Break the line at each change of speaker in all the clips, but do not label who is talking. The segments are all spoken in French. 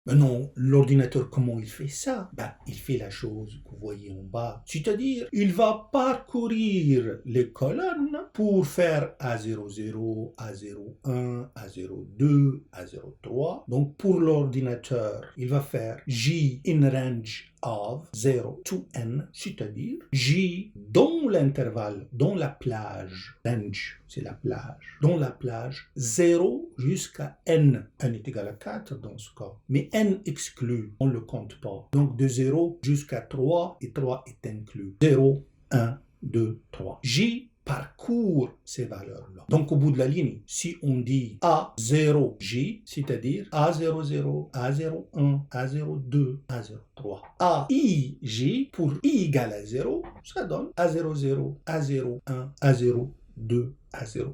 Maintenant, l'ordinateur, comment il fait ça? Il fait la chose que vous voyez en bas. C'est-à-dire, il va parcourir les colonnes pour faire A00, A01, A02, A03. Donc, pour l'ordinateur, il va faire J in range of 0 to n, c'est-à-dire J dans l'intervalle, dans la plage, range, c'est la plage, dans la plage, 0 jusqu'à n. n est égal à 4 dans ce cas. Mais n exclu, on ne le compte pas. Donc de 0 jusqu'à 3, et 3 est inclus. 0, 1, 2, 3. J parcourt ces valeurs-là. Donc au bout de la ligne, si on dit A0J, c'est-à-dire A00, A01, A02, A03. AIJ, pour I égale à 0, ça donne A00, A01, A02, A03.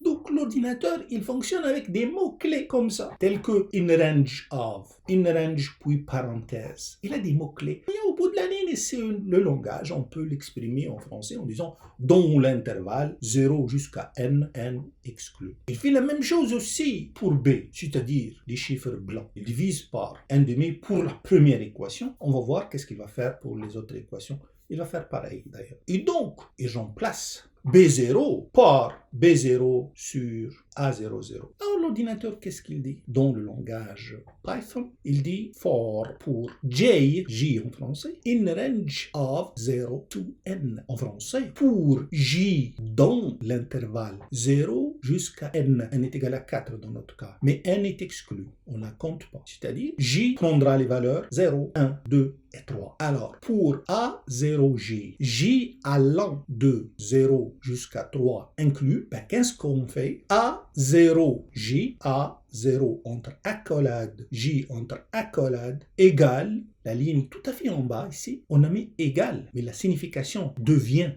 Donc l'ordinateur, il fonctionne avec des mots-clés comme ça, tels que in range of, in range puis parenthèse. Il a des mots-clés. Et au bout de la ligne, c'est le langage. On peut l'exprimer en français en disant dans l'intervalle 0 jusqu'à n, n exclu. Il fait la même chose aussi pour B, c'est-à-dire les chiffres blancs. Il divise par 1,5 pour la première équation. On va voir qu'est-ce qu'il va faire pour les autres équations. Il va faire pareil d'ailleurs. Et donc, il remplace B0 par B0 sur A00. Alors l'ordinateur, qu'est-ce qu'il dit? Dans le langage Python, il dit for pour J en français, in range of 0 to n en français. Pour J dans l'intervalle 0 jusqu'à n. N est égal à 4 dans notre cas. Mais n est exclu. On ne la compte pas. C'est-à-dire, J prendra les valeurs 0, 1, 2 et 3. Alors, pour A0J, J allant de 0 jusqu'à 3 inclus, qu'est-ce qu'on fait? A0J, A0 entre accolade, J entre accolade, égale la ligne tout à fait en bas ici, on a mis égal, mais la signification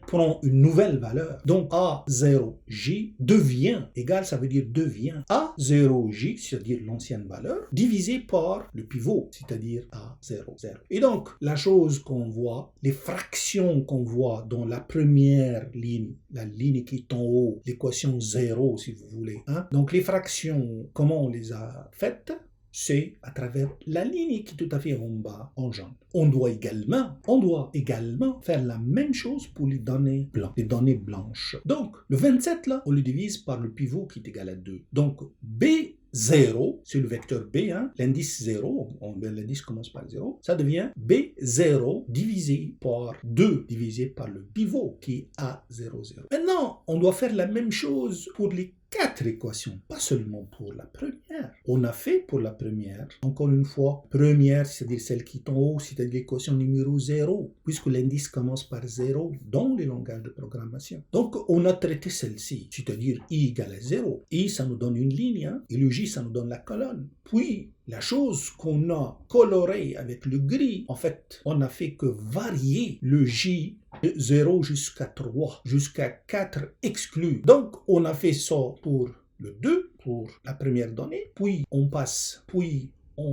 prend une nouvelle valeur. Donc A0J devient, égal ça veut dire devient, A0J, c'est-à-dire l'ancienne valeur, divisé par le pivot, c'est-à-dire A00. Et donc, la chose qu'on voit, les fractions qu'on voit dans la première ligne, la ligne qui est en haut, l'équation 0 si vous voulez. Donc les fractions, comment on les a faites? C'est à travers la ligne qui est tout à fait en bas, en jaune. On doit également faire la même chose pour les données blanches. Donc, le 27, là, on le divise par le pivot qui est égal à 2. Donc, B0, c'est le vecteur B, l'indice 0, l'indice commence par 0, ça devient B0 divisé par 2, divisé par le pivot qui est A00. Maintenant, on doit faire la même chose pour les 4 équations, pas seulement pour la première. On a fait pour la première, encore une fois, première, c'est-à-dire celle qui est en haut, c'est-à-dire l'équation numéro 0, puisque l'indice commence par 0 dans les langages de programmation. Donc, on a traité celle-ci, c'est-à-dire I égale à 0. I, ça nous donne une ligne, et le J, ça nous donne la colonne. Puis, la chose qu'on a colorée avec le gris, en fait, on n'a fait que varier le J de 0 jusqu'à 3, jusqu'à 4 exclus. Donc, on a fait ça pour le 2, pour la première donnée, puis on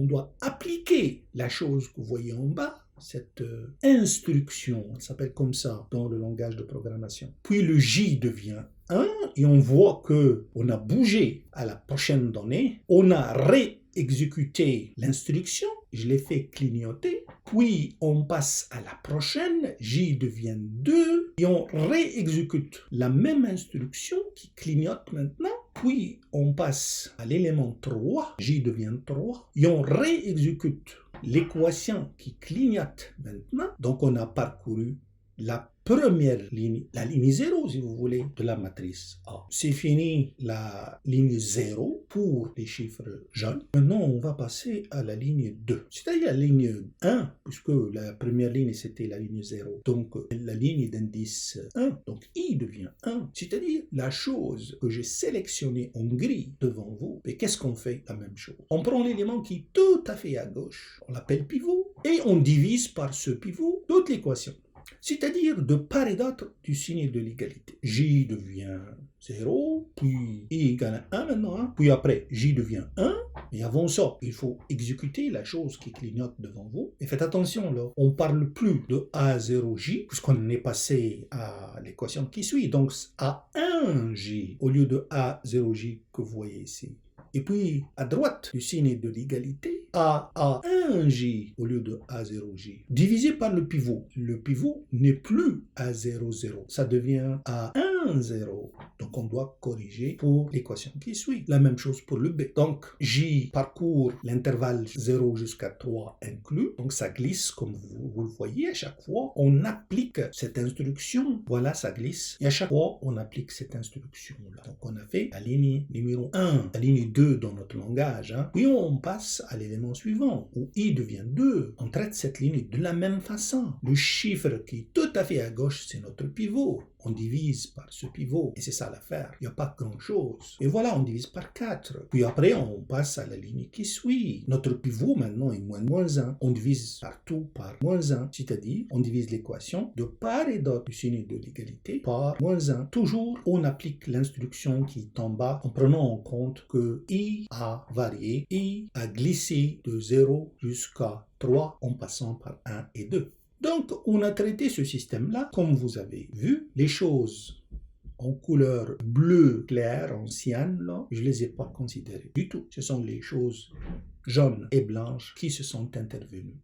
doit appliquer la chose que vous voyez en bas, cette instruction, elle s'appelle comme ça dans le langage de programmation. Puis le J devient 1 et on voit qu'on a bougé à la prochaine donnée, on a réexécuté l'instruction, je l'ai fait clignoter, puis on passe à la prochaine, J devient 2, et on réexécute la même instruction qui clignote maintenant, puis on passe à l'élément 3, J devient 3, et on réexécute l'équation qui clignote maintenant. Donc on a parcouru la première ligne, la ligne 0 si vous voulez, de la matrice A. C'est fini la ligne 0 pour les chiffres jaunes. Maintenant on va passer à la ligne 2, c'est-à-dire la ligne 1, puisque la première ligne c'était la ligne 0. Donc la ligne d'indice 1, donc I devient 1, c'est-à-dire la chose que j'ai sélectionnée en gris devant vous. Et qu'est-ce qu'on fait? La même chose. On prend l'élément qui est tout à fait à gauche, on l'appelle pivot, et on divise par ce pivot toute l'équation. C'est-à-dire de part et d'autre du signe de l'égalité. J devient 0, puis I égale à 1 maintenant, puis après J devient 1, mais avant ça, il faut exécuter la chose qui clignote devant vous. Et faites attention, là, on ne parle plus de A0J, puisqu'on est passé à l'équation qui suit, donc A1J, au lieu de A0J que vous voyez ici. Et puis, à droite du signe de l'égalité, A1J au lieu de A0J, divisé par le pivot. Le pivot n'est plus A00, ça devient A10. Donc, on doit corriger pour l'équation qui suit. La même chose pour le B. Donc, J parcourt l'intervalle 0 jusqu'à 3 inclus. Donc, ça glisse comme vous le voyez. À chaque fois, on applique cette instruction. Voilà, ça glisse. Et à chaque fois, on applique cette instruction-là. Donc, on a fait la ligne numéro 1, la ligne 2 dans notre langage. Puis, on passe à l'élément suivant, où I devient 2. On traite cette ligne de la même façon. Le chiffre qui est tout à fait à gauche, c'est notre pivot. On divise par ce pivot, et c'est ça l'affaire. Il n'y a pas grand-chose. Et voilà, on divise par 4. Puis après, on passe à la ligne qui suit. Notre pivot, maintenant, est moins 1. On divise partout par moins 1, c'est-à-dire, on divise l'équation de part et d'autre du signe de l'égalité par moins 1. Toujours, on applique l'instruction qui est en bas en prenant en compte que I a varié, I a glissé de 0 jusqu'à 3 en passant par 1 et 2. Donc, on a traité ce système-là, comme vous avez vu. Les choses en couleur bleu clair, ancienne, là, je ne les ai pas considérées du tout. Ce sont les choses jaunes et blanches qui se sont intervenues.